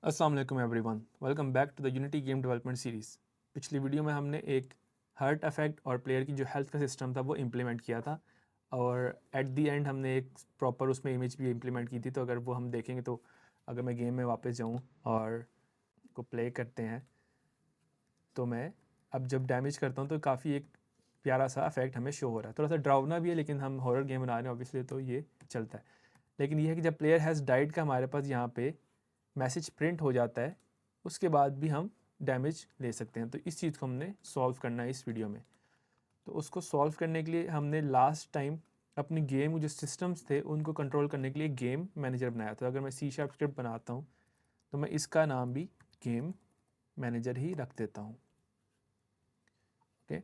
अस्सलाम वालेकुम everyone, welcome back to the Unity game development series. पिछली वीडियो में हमने एक हर्ट इफेक्ट और प्लेयर की जो हेल्थ का सिस्टम था वो इम्प्लीमेंट किया था और एट द एंड हमने एक प्रॉपर उसमें इमेज भी इम्प्लीमेंट की थी। तो अगर वो हम देखेंगे तो अगर मैं गेम में वापस जाऊँ और को प्ले करते हैं तो मैं अब जब डैमेज करता हूँ तो काफ़ी एक प्यारा सा इफेक्ट हमें शो हो रहा है। थोड़ा सा डरावना भी है लेकिन हम हॉरर गेम बना रहे हैं ऑब्वियसली, तो ये चलता है। लेकिन ये है कि जब प्लेयर हैज़ डाइड का हमारे पास यहाँ पे मैसेज प्रिंट हो जाता है, उसके बाद भी हम डैमेज ले सकते हैं। तो इस चीज़ को हमने सॉल्व करना है इस वीडियो में। तो उसको सॉल्व करने के लिए हमने लास्ट टाइम अपनी गेम जो सिस्टम्स थे उनको कंट्रोल करने के लिए गेम मैनेजर बनाया था। अगर मैं सी शार्प स्क्रिप्ट बनाता हूँ तो मैं इसका नाम भी गेम मैनेजर ही रख देता हूँ। ओके,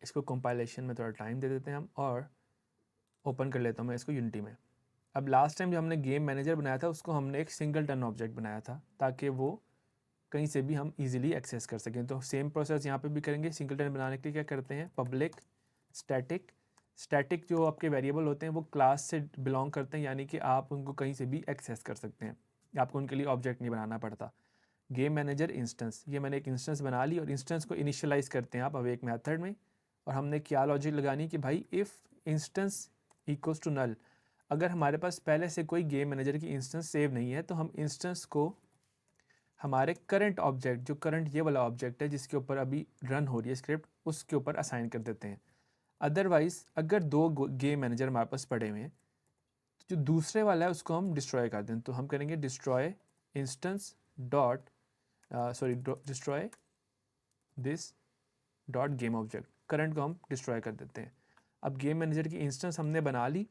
इसको कंपाइलेशन में थोड़ा टाइम दे देते हैं हम और ओपन कर लेता हूँ मैं इसको यूनिटी में। अब लास्ट टाइम जो हमने गेम मैनेजर बनाया था उसको हमने एक सिंगल टर्न ऑब्जेक्ट बनाया था ताकि वो कहीं से भी हम इजीली एक्सेस कर सकें। तो सेम प्रोसेस यहाँ पे भी करेंगे। सिंगल टर्न बनाने के लिए क्या करते हैं, पब्लिक स्टैटिक जो आपके वेरिएबल होते हैं वो क्लास से बिलोंग करते हैं, यानी कि आप उनको कहीं से भी एक्सेस कर सकते हैं, आपको उनके लिए ऑब्जेक्ट नहीं बनाना पड़ता। गेम मैनेजर इंस्टेंस, ये मैंने एक इंस्टेंस बना ली और इंस्टेंस को इनिशियलाइज करते हैं आप अब एक मेथड में। और हमने क्या लॉजिक लगानी कि भाई if instance equals to null, अगर हमारे पास पहले से कोई गेम मैनेजर की इंस्टेंस सेव नहीं है तो हम इंस्टेंस को हमारे करंट ऑब्जेक्ट, जो करंट ये वाला ऑब्जेक्ट है जिसके ऊपर अभी रन हो रही है स्क्रिप्ट, उसके ऊपर असाइन कर देते हैं। अदरवाइज अगर दो गेम मैनेजर हमारे पास पड़े हुए हैं तो जो दूसरे वाला है उसको हम डिस्ट्रॉय कर दें। तो हम करेंगे destroy instance dot destroy this dot game object, current को हम डिस्ट्रॉय कर देते हैं। अब गेम मैनेजर की इंस्टेंस हमने बना ली।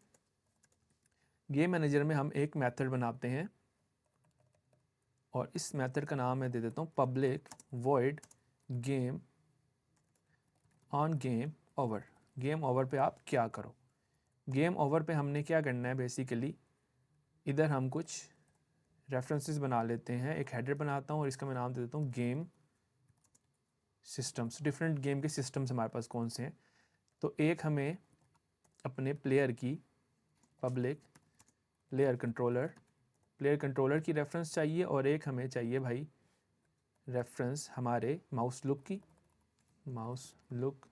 गेम मैनेजर में हम एक मेथड बनाते हैं और इस मेथड का नाम मैं दे देता हूँ public void game on game over. Game over पे आप क्या करो, गेम ओवर पे हमने क्या करना है बेसिकली, इधर हम कुछ रेफरेंसेस बना लेते हैं। एक हेडर बनाता हूँ और इसका मैं नाम दे देता हूँ गेम सिस्टम्स। डिफरेंट गेम के सिस्टम्स हमारे पास कौन से हैं, तो एक हमें अपने प्लेयर की पब्लिक प्लेयर कंट्रोलर की रेफरेंस चाहिए और एक हमें चाहिए भाई रेफरेंस हमारे माउस लुक की, माउस लुक,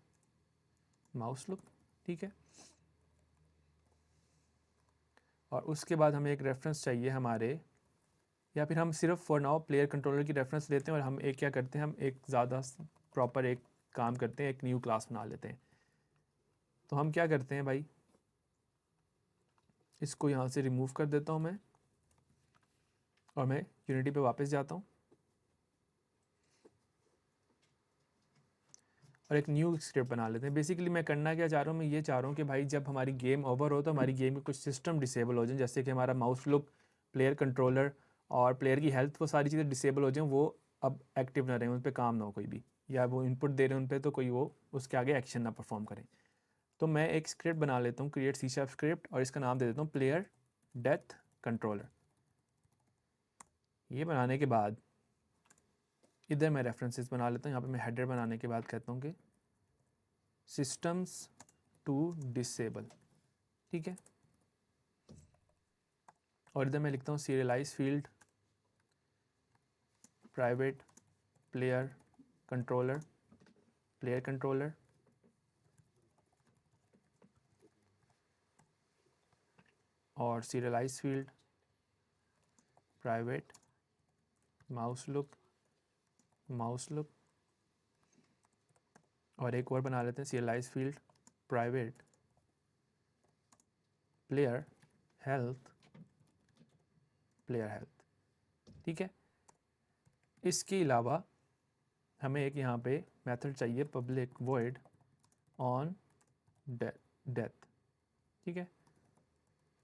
ठीक है। और उसके बाद हमें एक रेफरेंस चाहिए हमारे, या फिर हम सिर्फ फॉर नाउ प्लेयर कंट्रोलर की रेफरेंस लेते हैं और हम एक क्या करते हैं, हम एक ज़्यादा प्रॉपर एक काम करते हैं, एक न्यू क्लास बना लेते हैं। तो हम क्या करते हैं भाई, इसको यहाँ से रिमूव कर देता हूँ मैं और मैं यूनिटी पे वापस जाता हूँ और एक न्यू स्क्रिप्ट बना लेते हैं। बेसिकली मैं करना क्या चाह रहा हूँ, मैं ये चाह रहा हूँ कि भाई जब हमारी गेम ओवर हो तो हमारी गेम के कुछ सिस्टम डिसेबल हो जाए, जैसे कि हमारा माउस लुक, प्लेयर कंट्रोलर और प्लेयर की हेल्थ, वो सारी चीज़ें डिसेबल हो जाएँ, वो अब एक्टिव ना रहें, उन पर काम ना हो कोई भी, या वो इनपुट दे रहे हैं उन पर तो कोई वो उसके आगे एक्शन ना परफॉर्म करें। तो मैं एक स्क्रिप्ट बना लेता हूँ, क्रिएट सी शार्प स्क्रिप्ट, और इसका नाम दे देता हूँ प्लेयर डेथ कंट्रोलर। ये बनाने के बाद इधर मैं रेफरेंसेस बना लेता हूँ। यहाँ पे मैं हेडर बनाने के बाद कहता हूँ कि सिस्टम्स टू डिसेबल, ठीक है। और इधर मैं लिखता हूँ serialize field private player controller और serialize field private mouse look और एक और बना लेते हैं serialize field private player health, ठीक है। इसके अलावा हमें एक यहाँ पे मेथड चाहिए पब्लिक वॉइड ऑन डेथ, ठीक है।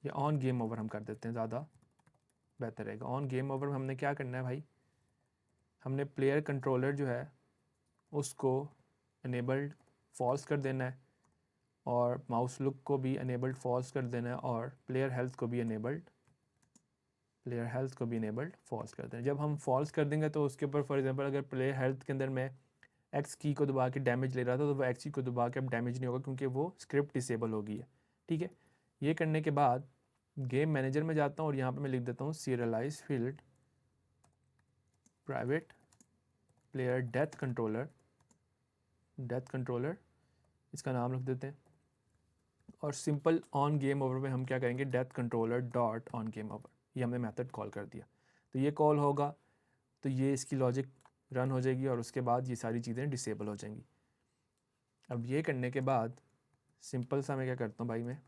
या ऑन गेम ओवर हम कर देते हैं, ज़्यादा बेहतर रहेगा। ऑन गेम ओवर में हमने क्या करना है भाई, हमने प्लेयर कंट्रोलर जो है उसको अनेबल्ड फॉल्स कर देना है और माउस लुक को भी अनेबल्ड फॉल्स कर देना है और प्लेयर हेल्थ को भी अनेबल्ड फॉल्स कर देना है। जब हम फॉल्स कर देंगे तो उसके ऊपर फॉर एग्जांपल अगर प्लेयर हेल्थ के अंदर मैं एक्स की को दबा के डैमेज ले रहा था तो वो एक्स की को दबा के अब डैमेज नहीं होगा क्योंकि वो स्क्रिप्ट डिसेबल हो गई है, ठीक है। ये करने के बाद गेम मैनेजर में जाता हूँ और यहाँ पे मैं लिख देता हूँ serialize field private player death controller इसका नाम रख देते हैं। और सिंपल ऑन गेम ओवर में हम क्या करेंगे, death controller dot on game over, ये हमने मेथड कॉल कर दिया। तो ये कॉल होगा तो ये इसकी लॉजिक रन हो जाएगी और उसके बाद ये सारी चीज़ें डिसेबल हो जाएंगी। अब ये करने के बाद सिंपल सा मैं क्या करता हूँ भाई, मैं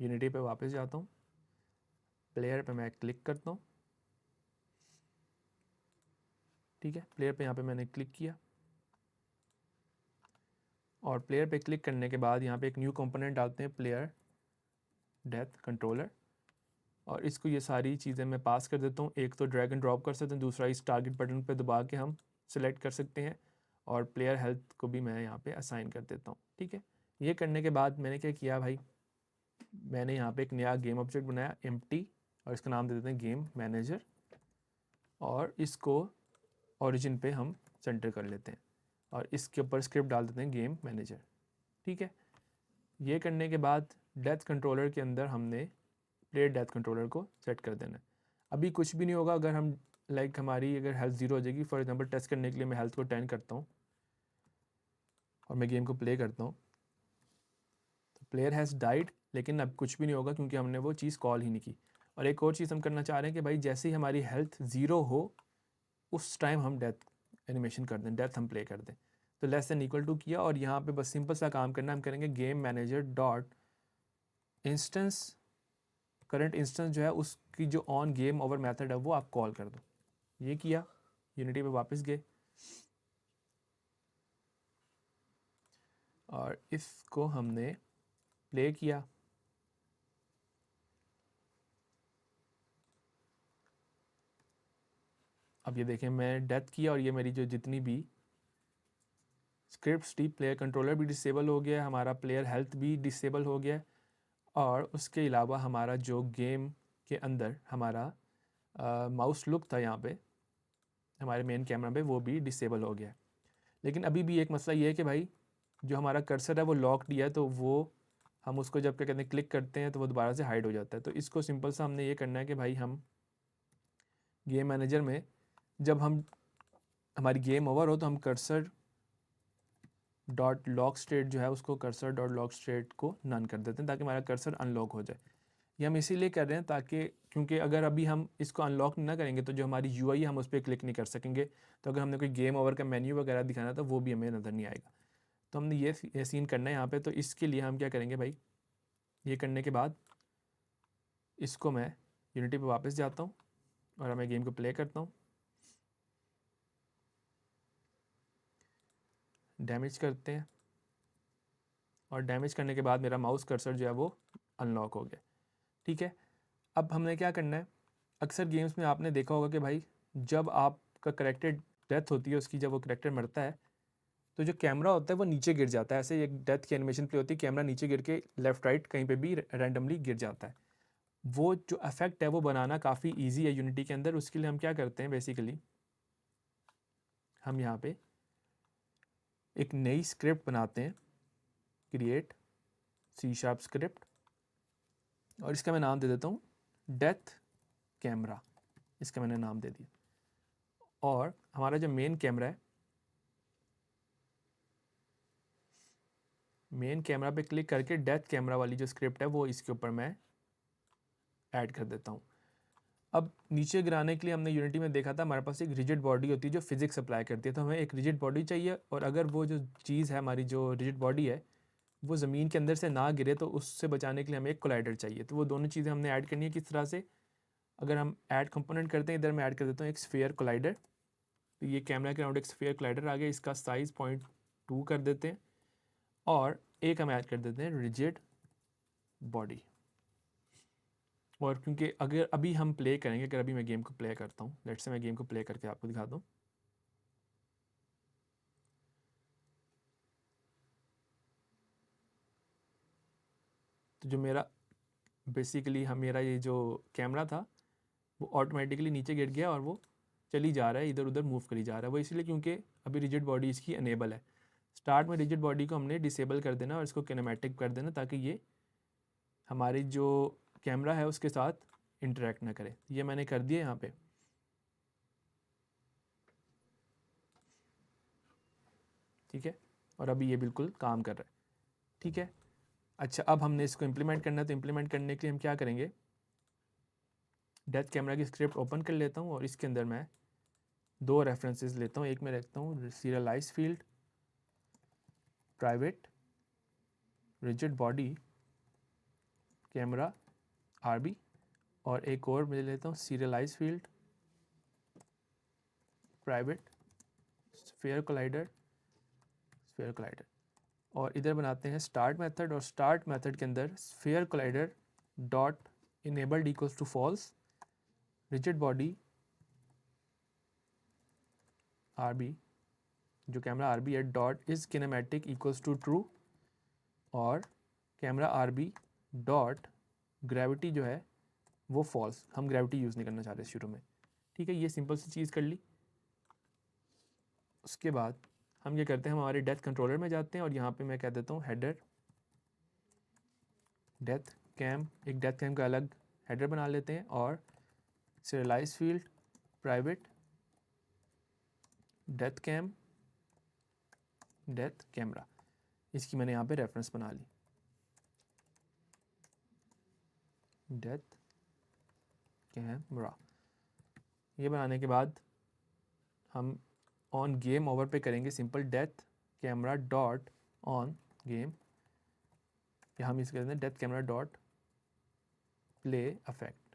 यूनिटी पे वापस जाता हूँ, प्लेयर पे मैं क्लिक करता हूँ, ठीक है। प्लेयर पे यहाँ पे मैंने क्लिक किया और प्लेयर पे क्लिक करने के बाद यहाँ पे एक न्यू कंपोनेंट डालते हैं, प्लेयर डेथ कंट्रोलर, और इसको ये सारी चीज़ें मैं पास कर देता हूँ। एक तो ड्रैग एंड ड्रॉप कर सकते हैं, दूसरा इस टारगेट बटन पे दबा के हम सिलेक्ट कर सकते हैं, और प्लेयर हेल्थ को भी मैं यहाँ पे असाइन कर देता हूँ, ठीक है। ये करने के बाद मैंने क्या किया भाई, मैंने यहाँ पे एक नया गेम ऑब्जेक्ट बनाया एम्प्टी, और इसका नाम दे देते हैं गेम मैनेजर, और इसको ओरिजिन पे हम सेंटर कर लेते हैं और इसके ऊपर स्क्रिप्ट डाल देते हैं गेम मैनेजर, ठीक है। ये करने के बाद डेथ कंट्रोलर के अंदर हमने प्लेयर डेथ कंट्रोलर को सेट कर देना है। अभी कुछ भी नहीं होगा अगर हम हमारी अगर हेल्थ 0 हो जाएगी। फॉर एग्जांपल टेस्ट करने के लिए मैं हेल्थ को 10 करता हूँ और मैं गेम को प्ले करता हूँ, तो प्लेयर हैज़ डाइड, लेकिन अब कुछ भी नहीं होगा क्योंकि हमने वो चीज़ कॉल ही नहीं की। और एक और चीज़ हम करना चाह रहे हैं कि भाई जैसे ही हमारी हेल्थ 0 हो उस टाइम हम डेथ एनिमेशन कर दें, डेथ हम प्ले कर दें। तो लेस देन इक्वल टू किया और यहाँ पे बस सिंपल सा काम करना, हम करेंगे game manager dot instance, current instance जो है उसकी जो ऑन गेम ओवर मेथड है वो आप कॉल कर दो। ये किया, यूनिटी पे वापस गए और इसको हमने प्ले किया। अब ये देखें मैं डेथ किया और ये मेरी जो जितनी भी स्क्रिप्ट्स थी, प्लेयर कंट्रोलर भी डिसेबल हो गया, हमारा प्लेयर हेल्थ भी डिसेबल हो गया, और उसके अलावा हमारा जो गेम के अंदर हमारा माउस लुक था यहाँ पे हमारे मेन कैमरा पे वो भी डिसेबल हो गया। लेकिन अभी भी एक मसला ये है कि भाई जो हमारा कर्सर है वो लॉक दिया है, तो वो हम उसको जब क्या कहते हैं क्लिक करते हैं तो वो दोबारा से हाइड हो जाता है। तो इसको सिंपल सा हमने ये करना है कि भाई हम गेम मैनेजर में जब हम हमारी गेम ओवर हो तो हम कर्सर डॉट लॉक स्टेट जो है उसको कर्सर डॉट लॉक स्टेट को नन कर देते हैं ताकि हमारा कर्सर अनलॉक हो जाए। ये हम इसीलिए कर रहे हैं ताकि, क्योंकि अगर अभी हम इसको अनलॉक ना करेंगे तो जो हमारी यूआई है हम उस पर क्लिक नहीं कर सकेंगे। तो अगर हमने कोई गेम ओवर का मेन्यू वगैरह दिखाना तो वो भी हमें नज़र नहीं आएगा। तो हमने ये सीन करना है यहाँ पे। तो इसके लिए हम क्या करेंगे भाई, ये करने के बाद इसको मैं यूनिटी पे वापस जाता हूँ और मैं गेम को प्ले करता हूँ, डैमेज करते हैं, और डैमेज करने के बाद मेरा माउस कर्सर जो है वो अनलॉक हो गया, ठीक है। अब हमने क्या करना है, अक्सर गेम्स में आपने देखा होगा कि भाई जब आपका करेक्टर डेथ होती है, उसकी जब वो करेक्टर मरता है तो जो कैमरा होता है वो नीचे गिर जाता है। ऐसे एक डेथ की एनिमेशन प्ले होती है, कैमरा नीचे गिर के लेफ़्ट राइट कहीं पे भी रैंडमली गिर जाता है। वो जो इफेक्ट है वो बनाना काफ़ी ईजी है यूनिटी के अंदर। उसके लिए हम क्या करते हैं, बेसिकली हम यहाँ पे एक नई स्क्रिप्ट बनाते हैं, क्रिएट C# स्क्रिप्ट, और इसका मैं नाम दे देता हूँ डेथ कैमरा, इसका मैंने नाम दे दिया। और हमारा जो मेन कैमरा है, मेन कैमरा पे क्लिक करके डेथ कैमरा वाली जो स्क्रिप्ट है वो इसके ऊपर मैं ऐड कर देता हूँ। अब नीचे गिराने के लिए हमने यूनिटी में देखा था हमारे पास एक रिजिड बॉडी होती है जो फिजिक्स अप्लाई करती है, तो हमें एक रिजिड बॉडी चाहिए, और अगर वो जो चीज़ है हमारी जो रिजिड बॉडी है वो ज़मीन के अंदर से ना गिरे तो उससे बचाने के लिए हमें एक कोलाइडर चाहिए। तो वो दोनों चीज़ें हमने ऐड करनी है। किस तरह से, अगर हम ऐड कंपोनेंट करते हैं, इधर मैं ऐड कर देता हूँ एक स्फीयर कोलाइडर। तो ये कैमरा के अराउंड एक स्फीयर कोलाइडर आ गया, इसका साइज़ 0.2 कर देते हैं, और एक हम ऐड कर देते हैं रिजिड बॉडी। और क्योंकि अगर अभी हम प्ले करेंगे, अगर अभी मैं गेम को प्ले करता हूँ, लेट्स से मैं गेम को प्ले करके आपको दिखा दूँ, तो जो मेरा बेसिकली मेरा ये जो कैमरा था वो ऑटोमेटिकली नीचे गिर गया और वो चली जा रहा है, इधर उधर मूव करी जा रहा है। वो इसलिए क्योंकि अभी रिजिड बॉडी इसकी अनेबल है। स्टार्ट में रिजिड बॉडी को हमने डिसेबल कर देना और इसको किनेमैटिक कर देना ताकि ये हमारी जो कैमरा है उसके साथ इंटरेक्ट ना करे। ये मैंने कर दिया यहाँ पे। ठीक है, और अभी ये बिल्कुल काम कर रहा है। ठीक है, अच्छा अब हमने इसको इम्प्लीमेंट करना है, तो इम्प्लीमेंट करने के लिए हम क्या करेंगे, डेथ कैमरा की स्क्रिप्ट ओपन कर लेता हूँ और इसके अंदर मैं दो रेफरेंसेस लेता हूँ। एक मैं रखता हूँ serialize field private rigid body camera RB, और एक और मैं लेता हूँ serialize field private sphere collider और इधर बनाते हैं स्टार्ट मेथड, और स्टार्ट मेथड के अंदर sphere collider dot enabled equals to false, rigid body RB जो कैमरा आरबी है dot is kinematic equals to true, और कैमरा आरबी डॉट ग्रेविटी जो है वो फॉल्स, हम ग्रेविटी यूज़ नहीं करना चाह रहे शुरू में। ठीक है, ये सिंपल सी चीज़ कर ली। उसके बाद हम ये करते हैं, हमारे डेथ कंट्रोलर में जाते हैं और यहाँ पे मैं कह देता हूँ हेडर डेथ कैम, एक डेथ कैम का अलग हेडर बना लेते हैं, और serialize field private death camera, इसकी मैंने यहाँ पे रेफरेंस बना ली डेथ कैमरा। ये बनाने के बाद हम ऑन गेम ओवर पे करेंगे simple death camera dot on game, या हम इसके अंदर death camera dot play affect.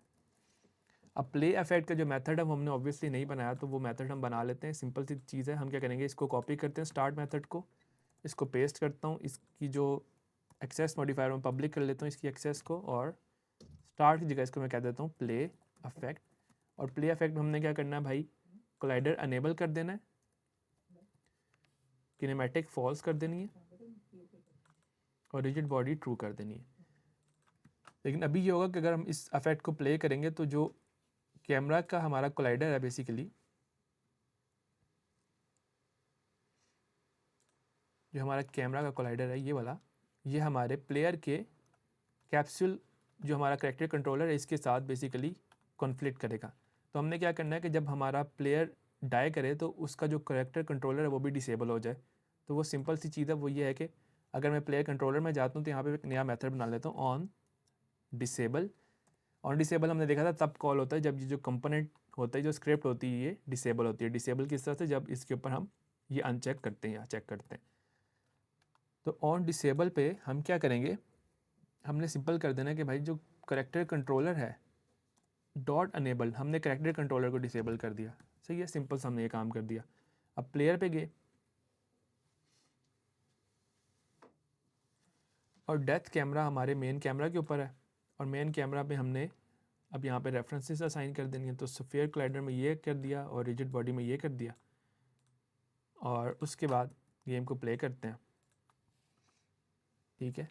अब प्ले अफेक्ट का जो मेथड है वो हमने ऑब्वियसली नहीं बनाया, तो वो मेथड हम बना लेते हैं। सिंपल सी चीज़ है, हम क्या करेंगे, इसको कॉपी करते हैं स्टार्ट मेथड को, इसको पेस्ट करता हूँ, इसकी जो एक्सेस मॉडिफायर में पब्लिक कर लेता हूँ इसकी एक्सेस को, और स्टार्ट की जगह इसको मैं कह देता हूँ प्ले अफेक्ट। और प्ले अफेक्ट में हमने क्या करना है भाई, कोलाइडर अनेबल कर देना है, किनेमैटिक फॉल्स कर देनी है, और रिजिड बॉडी ट्रू कर देनी है। लेकिन अभी ये होगा कि अगर हम इस अफेक्ट को प्ले करेंगे तो जो कैमरा का हमारा कोलाइडर है बेसिकली, जो हमारा कैमरा का कोलाइडर है ये वाला, ये हमारे प्लेयर के कैप्सूल जो हमारा कैरेक्टर कंट्रोलर है इसके साथ बेसिकली कॉन्फ्लिक्ट करेगा। तो हमने क्या करना है कि जब हमारा प्लेयर डाई करे तो उसका जो कैरेक्टर कंट्रोलर है वो भी डिसेबल हो जाए। तो वो सिंपल सी चीज़ है, वो ये है कि अगर मैं प्लेयर कंट्रोलर में जाता हूँ तो यहाँ पे एक नया मेथड बना लेता हूँ ऑन डिसेबल। ऑन डिसेबल हमने देखा था तब कॉल होता है जब ये जो कंपोनेंट होता है, जो स्क्रिप्ट होती है, ये डिसेबल होती है। डिसेबल किस तरह से, जब इसके ऊपर हम ये अनचेक करते हैं या चेक करते हैं। तो ऑन डिसेबल पे हम क्या करेंगे, हमने सिंपल कर देना कि भाई जो करेक्टर कंट्रोलर है डॉट अनेबल, हमने करेक्टर कंट्रोलर को डिसेबल कर दिया। सही है, सिंपल से हमने ये काम कर दिया। अब प्लेयर पे गए और डेथ कैमरा हमारे मेन कैमरा के ऊपर है, और मेन कैमरा पे हमने अब यहाँ पे रेफरेंसेस असाइन कर देनी है। तो स्फीयर कोलाइडर में ये कर दिया और रिजिड बॉडी में ये कर दिया, और उसके बाद गेम को प्ले करते हैं। ठीक है,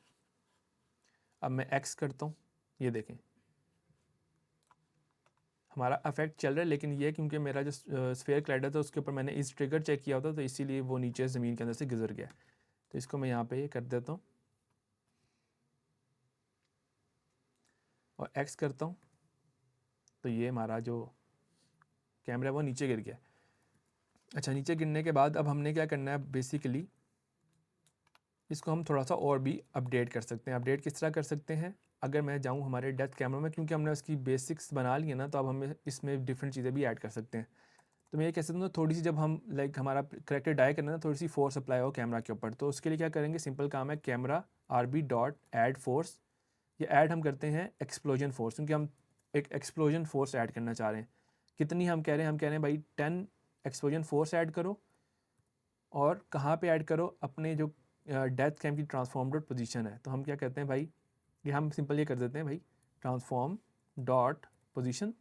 अब मैं एक्स करता हूँ, ये देखें हमारा अफेक्ट चल रहा है, लेकिन ये क्योंकि मेरा जो स्फीयर कोलाइडर था उसके ऊपर मैंने इस ट्रिगर चेक किया होता तो इसीलिए वो नीचे ज़मीन के अंदर से गुजर गया। तो इसको मैं यहाँ पे ये कर देता हूँ और एक्स करता हूँ, तो ये हमारा जो कैमरा वो नीचे गिर गया। अच्छा, नीचे गिरने के बाद अब हमने क्या करना है, बेसिकली इसको हम थोड़ा सा और भी अपडेट कर सकते हैं। अपडेट किस तरह कर सकते हैं, अगर मैं जाऊं हमारे डेथ कैमरा में, क्योंकि हमने उसकी बेसिक्स बना ली है ना, तो अब हमें इसमें डिफरेंट चीज़ें भी ऐड कर सकते हैं। तो मैं ये कह सकता हूँ थोड़ी सी, जब हम लाइक हमारा करेक्टर डाई करना है ना, थोड़ी सी फोर्स अप्लाई हो कैमरा के ऊपर, तो उसके लिए क्या करेंगे, सिंपल काम है camera RB dot add force. ये ऐड हम करते हैं एक्सप्लोजन फोर्स, क्योंकि हम एक एक्सप्लोजन फोर्स ऐड करना चाह रहे हैं। कितनी हम कह रहे हैं भाई 10 एक्सप्लोजन फोर्स ऐड करो, और कहाँ पे ऐड करो, अपने जो डेथ कैम की ट्रांसफॉर्म डॉट पोजीशन है। तो हम क्या कहते हैं भाई, ये हम सिंपल ये कर देते हैं भाई ट्रांसफॉर्म डॉट पोजीशन,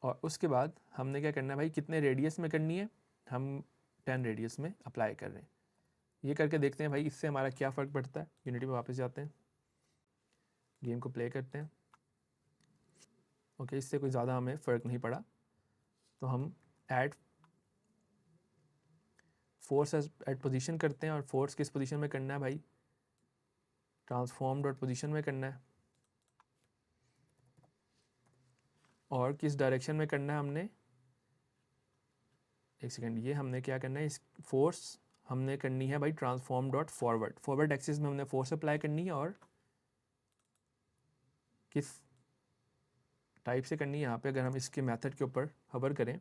और उसके बाद हमने क्या करना है भाई, कितने रेडियस में करनी है, हम 10 रेडियस में अप्लाई कर रहे हैं। ये करके देखते हैं भाई इससे हमारा क्या फ़र्क पड़ता है। यूनिटी में वापस जाते हैं, गेम को प्ले करते हैं। ओके, इससे कोई ज़्यादा हमें फ़र्क नहीं पड़ा, तो हम ऐड फोर्स एट पोजीशन करते हैं, और फोर्स किस पोजीशन में करना है भाई, ट्रांसफॉर्म डॉट पोजीशन में करना है, और किस डायरेक्शन में करना है हमने, एक सेकेंड, ये हमने क्या करना है, इस फोर्स हमने करनी है भाई transform dot forward, forward axis में हमने फोर्स अप्लाई करनी है, और किस टाइप से करनी है यहाँ पे, अगर हम इसके मेथड के ऊपर हवर करें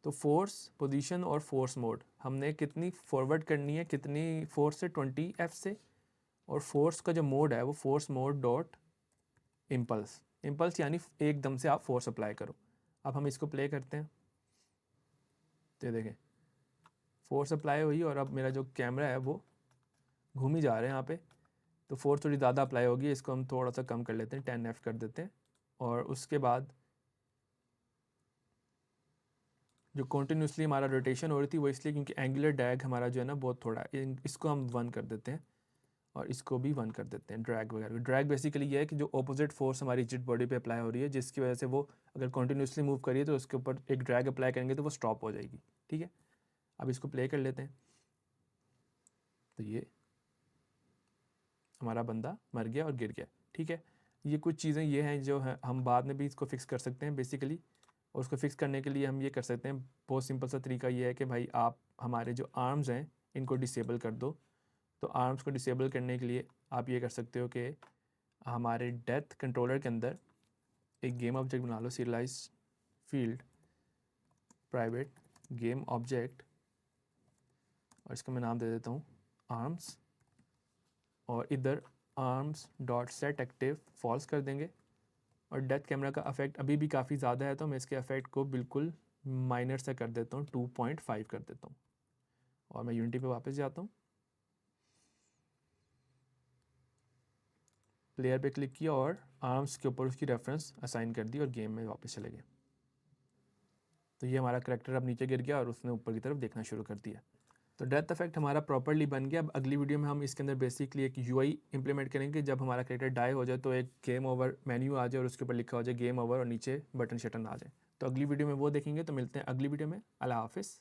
तो फोर्स पोजीशन और फोर्स मोड हमने कितनी फॉरवर्ड करनी है, कितनी फोर्स से, 20 F से, और फोर्स का जो मोड है वो force mode dot impulse, impulse यानी एकदम से आप फोर्स अप्लाई करो। अब हम इसको प्ले करते हैं तो देखें फोर्स अप्लाई हुई, और अब मेरा जो कैमरा है वो घूम ही जा रहा है यहाँ पे, तो फोर्स थोड़ी ज़्यादा अप्लाई होगी, इसको हम थोड़ा सा कम कर लेते हैं, 10F कर देते हैं, और उसके बाद जो कॉन्टीन्यूसली हमारा रोटेशन हो रही थी वो इसलिए क्योंकि एंगुलर डैग हमारा जो है ना बहुत थोड़ा है, इसको हम 1 कर देते हैं, और इसको भी 1 कर देते हैं, ड्रैग वगैरह। ड्रैग बेसिकली ये है कि जो ऑपोजिट फोर्स हमारी रिजिड बॉडी पे अप्लाई हो रही है, जिसकी वजह से वो अगर कॉन्टीन्यूसली मूव करिए तो उसके ऊपर एक ड्रैग अप्लाई करेंगे तो वो स्टॉप हो जाएगी, ठीक है। अब इसको प्ले कर लेते हैं, तो ये हमारा बंदा मर गया और गिर गया, ठीक है। ये कुछ चीज़ें ये हैं जो है हम बाद में भी इसको फिक्स कर सकते हैं बेसिकली, और उसको फिक्स करने के लिए हम ये कर सकते हैं, बहुत सिंपल सा तरीका ये है कि भाई आप हमारे जो आर्म्स हैं इनको डिसेबल कर दो। तो आर्म्स को डिसेबल करने के लिए आप ये कर सकते हो कि हमारे डेथ कंट्रोलर के अंदर एक गेम ऑब्जेक्ट बना लो, serialize field private game object, और इसका मैं नाम दे देता हूँ आर्म्स, और इधर arms dot set active false कर देंगे, और डेथ कैमरा का इफेक्ट अभी भी काफ़ी ज़्यादा है तो मैं इसके इफेक्ट को बिल्कुल माइनर से कर देता हूँ, 2.5 कर देता हूँ, और मैं यूनिटी पे वापस जाता हूँ, प्लेयर पे क्लिक किया और आर्म्स के ऊपर उसकी रेफरेंस असाइन कर दी और गेम में वापस चले गए। तो ये हमारा करेक्टर अब नीचे गिर गया और उसने ऊपर की तरफ देखना शुरू कर दिया। तो डेथ इफेक्ट हमारा प्रॉपर्ली बन गया। अब अगली वीडियो में हम इसके अंदर बेसिकली एक यूआई इंप्लीमेंट करेंगे, जब हमारा करेक्टर डाई हो जाए तो एक गेम ओवर मेन्यू आ जाए और उसके ऊपर लिखा हो जाए गेम ओवर और नीचे बटन शटन आ जाए। तो अगली वीडियो में वो देखेंगे। तो मिलते हैं अगली वीडियो में। अल्लाह हाफिज़।